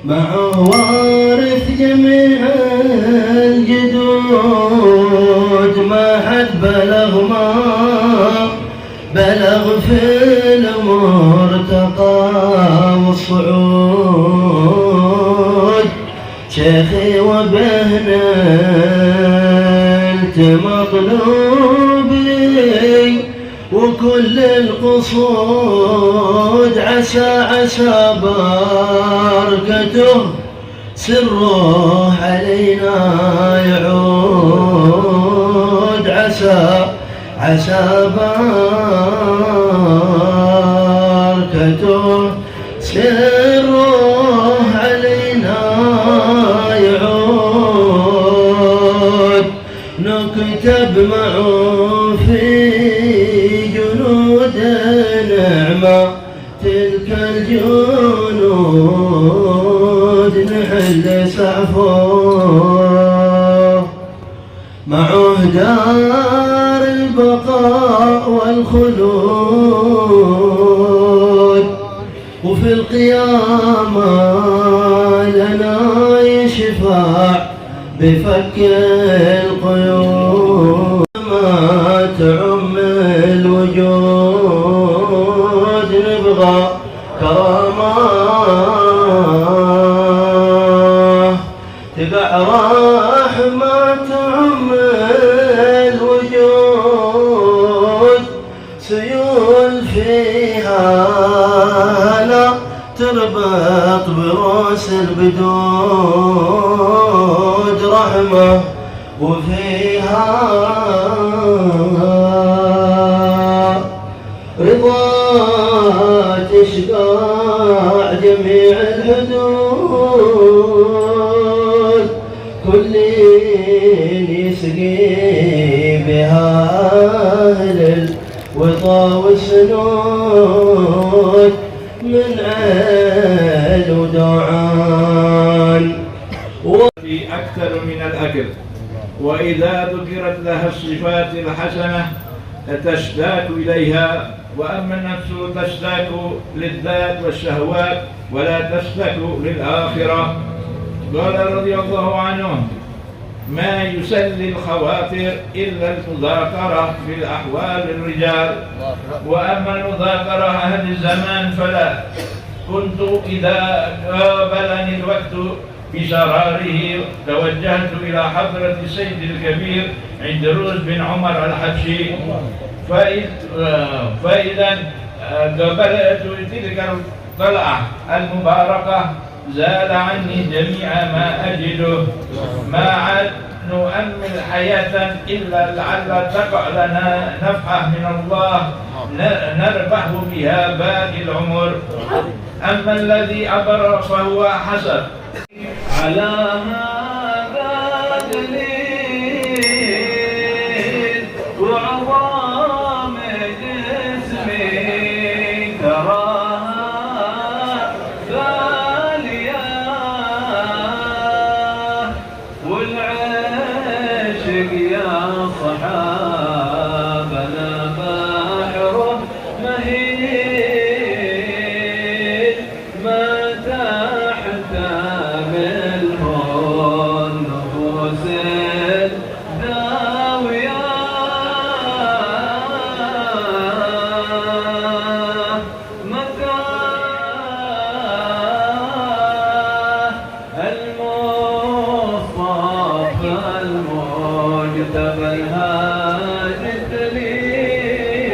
معه وارث جميع الجدود، ما حد بلغ ما بلغ في المرتقى والصعود. شيخي وبهنلت مطلوبي وكل القصود، عسى بركته سره علينا يعود. عسى بركته سره علينا يعود. نكتب معه في جنود نعمة تلك الجنود، نحل سعفه معه دار البقاء والخلود. وفي القيامة لنا يشفع بفك القيود، ما تعم الوجود نبغى كرامة تقع رحمة تعم الوجود. سيول فيها لا تربط بروس البدود، رحمة وفيها رضا تشقى جميع الحدود. كل يسقي بها أهل الوطا والسنود، من عين ودعان في أكثر من الأكل. وإذا ذكرت لها الصفات الحسنة تشتاق إليها، وأما النفس تشتاق للذات والشهوات ولا تشتاق للآخرة. قال رضي الله عنه: ما يسلي الخواطر إلا المذاكرة في الأحوال الرجال، وأما المذاكرة أهل الزمان فلا. كنت إذا قابلني الوقت بشراره توجهت إلى حضرة السيد الكبير عند روز بن عمر الحبشي، فإذا قبلت تلك الطلعة المباركة زال عني جميع ما أجده. ما عاد نؤمل حياة إلا لعل تقع لنا نفحة من الله نربح بها باقي العمر. أما الذي عبر فهو حسب. على هذا دليل وعظام جسمي تراها غالية، والعشق يا صحابنا بحره مهيل، ما تحتمله النفوس الداوية. متى المصطفى المجتبى الهادي الدليل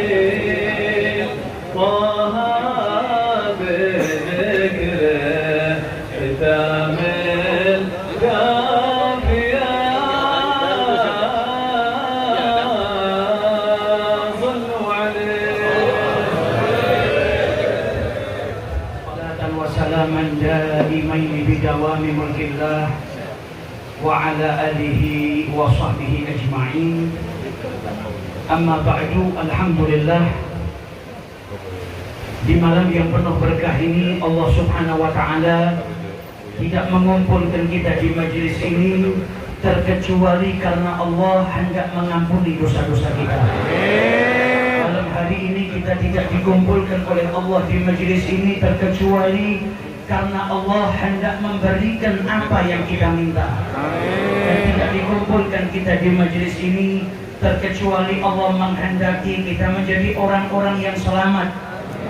طه بذكره ختام الكافية. صلوا عليه صلاة وسلاما دائمين بدوام ملك الله وعلى آله وصحبه أجمعين. أما بعد, alhamdulillah, di malam yang penuh berkah ini Allah Subhanahu wa Ta'ala tidak mengumpulkan kita di majelis ini terkecuali karena Allah hendak mengampuni dosa-dosa kita. Malam hari ini kita tidak tidak dikumpulkan oleh Allah di majelis ini terkecuali karena Allah hendak memberikan apa yang kita minta. Dan tidak dikumpulkan kita di majelis ini terkecuali Allah menghendaki kita menjadi orang-orang yang selamat,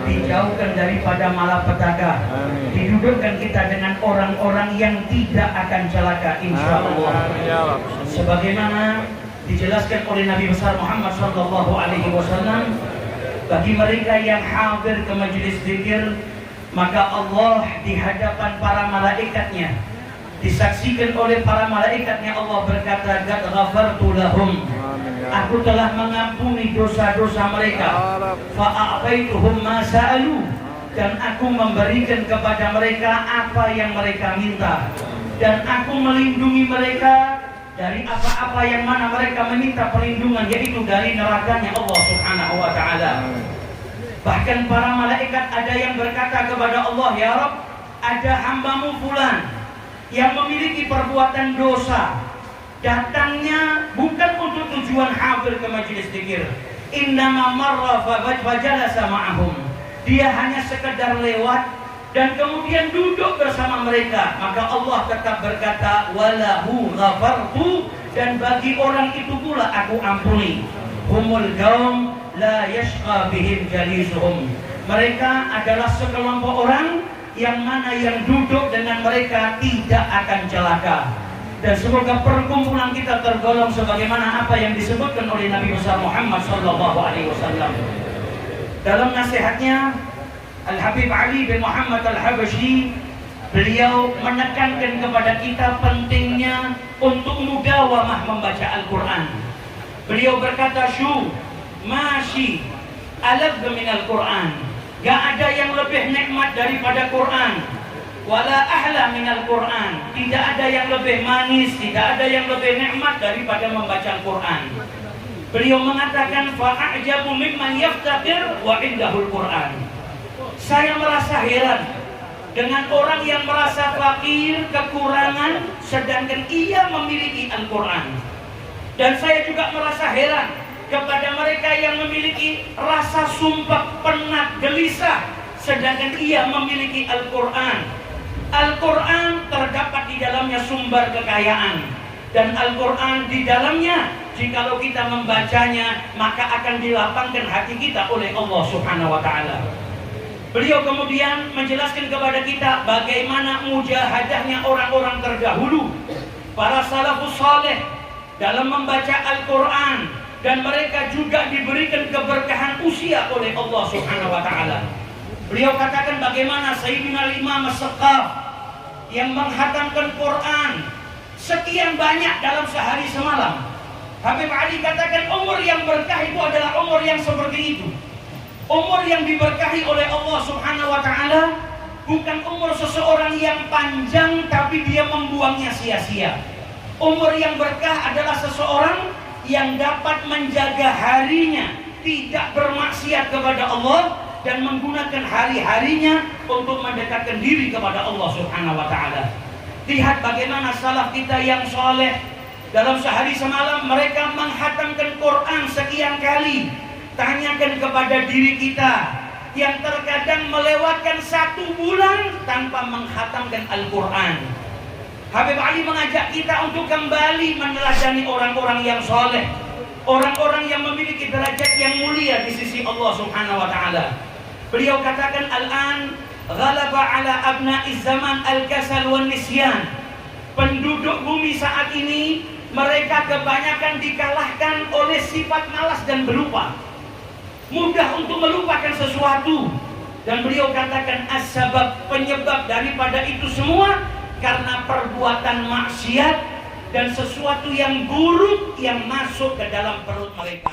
dijauhkan daripada malapetaka, didudukkan kita dengan orang-orang yang tidak akan celaka insya Allah. Sebagaimana dijelaskan oleh Nabi besar Muhammad SAW, bagi mereka yang hadir ke majelis zikir, maka Allah di hadapan para malaikatnya, disaksikan oleh para malaikatnya, Allah berkata, "Qad ghafartu lahum." Aku telah mengampuni dosa-dosa mereka. Fa'a'taituhum ma sa'alu. Dan aku memberikan kepada mereka apa yang mereka minta. Dan aku melindungi mereka dari apa-apa yang mana mereka meminta perlindungan, yaitu dari nerakanya Allah Subhanahu wa ta'ala. Bahkan para malaikat ada yang berkata kepada Allah, "Ya Rabb, ada hambamu fulan yang memiliki perbuatan dosa, datangnya bukan untuk tujuan hadir ke majelis zikir, innama marra fajalasa ma'ahum." Dia hanya sekedar lewat dan kemudian duduk bersama mereka. Maka Allah tetap berkata, "Walahu ghafartu." Dan bagi orang itu pula aku ampuni. Humul qaum la yashqa bihim jalisuhum. Mereka adalah sekelompok orang yang mana yang duduk dengan mereka tidak akan celaka. Dan semoga perkumpulan kita tergolong sebagaimana apa yang disebutkan oleh Nabi besar Muhammad SAW. Dalam nasihatnya, Al-Habib Ali bin Muhammad Al-Habashi, beliau menekankan kepada kita pentingnya untuk mudawamah membaca Al-Quran. Beliau berkata, "Syu masyi alab minal Quran." Gak ada yang lebih nikmat daripada Quran. Wala ahla minal Quran. Tidak ada yang lebih manis, tidak ada yang lebih nikmat daripada membaca Al-Quran. Beliau mengatakan, "Fa'ajabu mimman yaftaqir wa indahul Quran." Saya merasa heran dengan orang yang merasa fakir, kekurangan, sedangkan ia memiliki Al-Quran. Dan saya juga merasa heran kepada mereka yang memiliki rasa sumpah, penat, gelisah, sedangkan ia memiliki Al-Quran. Al-Quran terdapat di dalamnya sumber kekayaan, dan Al-Quran di dalamnya, jikalau kita membacanya, maka akan dilapangkan hati kita oleh Allah Subhanahu wa ta'ala. Beliau kemudian menjelaskan kepada kita bagaimana mujahadahnya orang-orang terdahulu, para salafus saleh, dalam membaca Al-Quran. Dan mereka juga diberikan keberkahan usia oleh Allah Subhanahu wa ta'ala. Beliau katakan bagaimana Sayyidina Imam As-Saqqaf yang menghatamkan Quran sekian banyak dalam sehari semalam. Habib Ali katakan umur yang berkah itu adalah umur yang seperti itu. Umur yang diberkahi oleh Allah Subhanahu wa ta'ala bukan umur seseorang yang panjang tapi dia membuangnya sia-sia. Umur yang berkah adalah seseorang yang dapat menjaga harinya, tidak bermaksiat kepada Allah, dan menggunakan hari-harinya untuk mendekatkan diri kepada Allah Subhanahu wa ta'ala. Lihat bagaimana salaf kita yang soleh, dalam sehari semalam mereka menghatamkan Quran sekian kali. Tanyakan kepada diri kita yang terkadang melewatkan 1 bulan tanpa menghatamkan Al-Quran. Habib Ali mengajak kita untuk kembali meneladani orang-orang yang soleh, orang-orang yang memiliki derajat yang mulia di sisi Allah Subhanahu wa ta'ala. Beliau katakan, "Al-an ghalaba ala abna'iz zaman al-kasal wan nisyan." Penduduk bumi saat ini mereka kebanyakan dikalahkan oleh sifat malas dan berlupa, mudah untuk melupakan sesuatu. Dan beliau katakan as-sabab, penyebab daripada itu semua karena perbuatan maksiat dan sesuatu yang buruk yang masuk ke dalam perut mereka.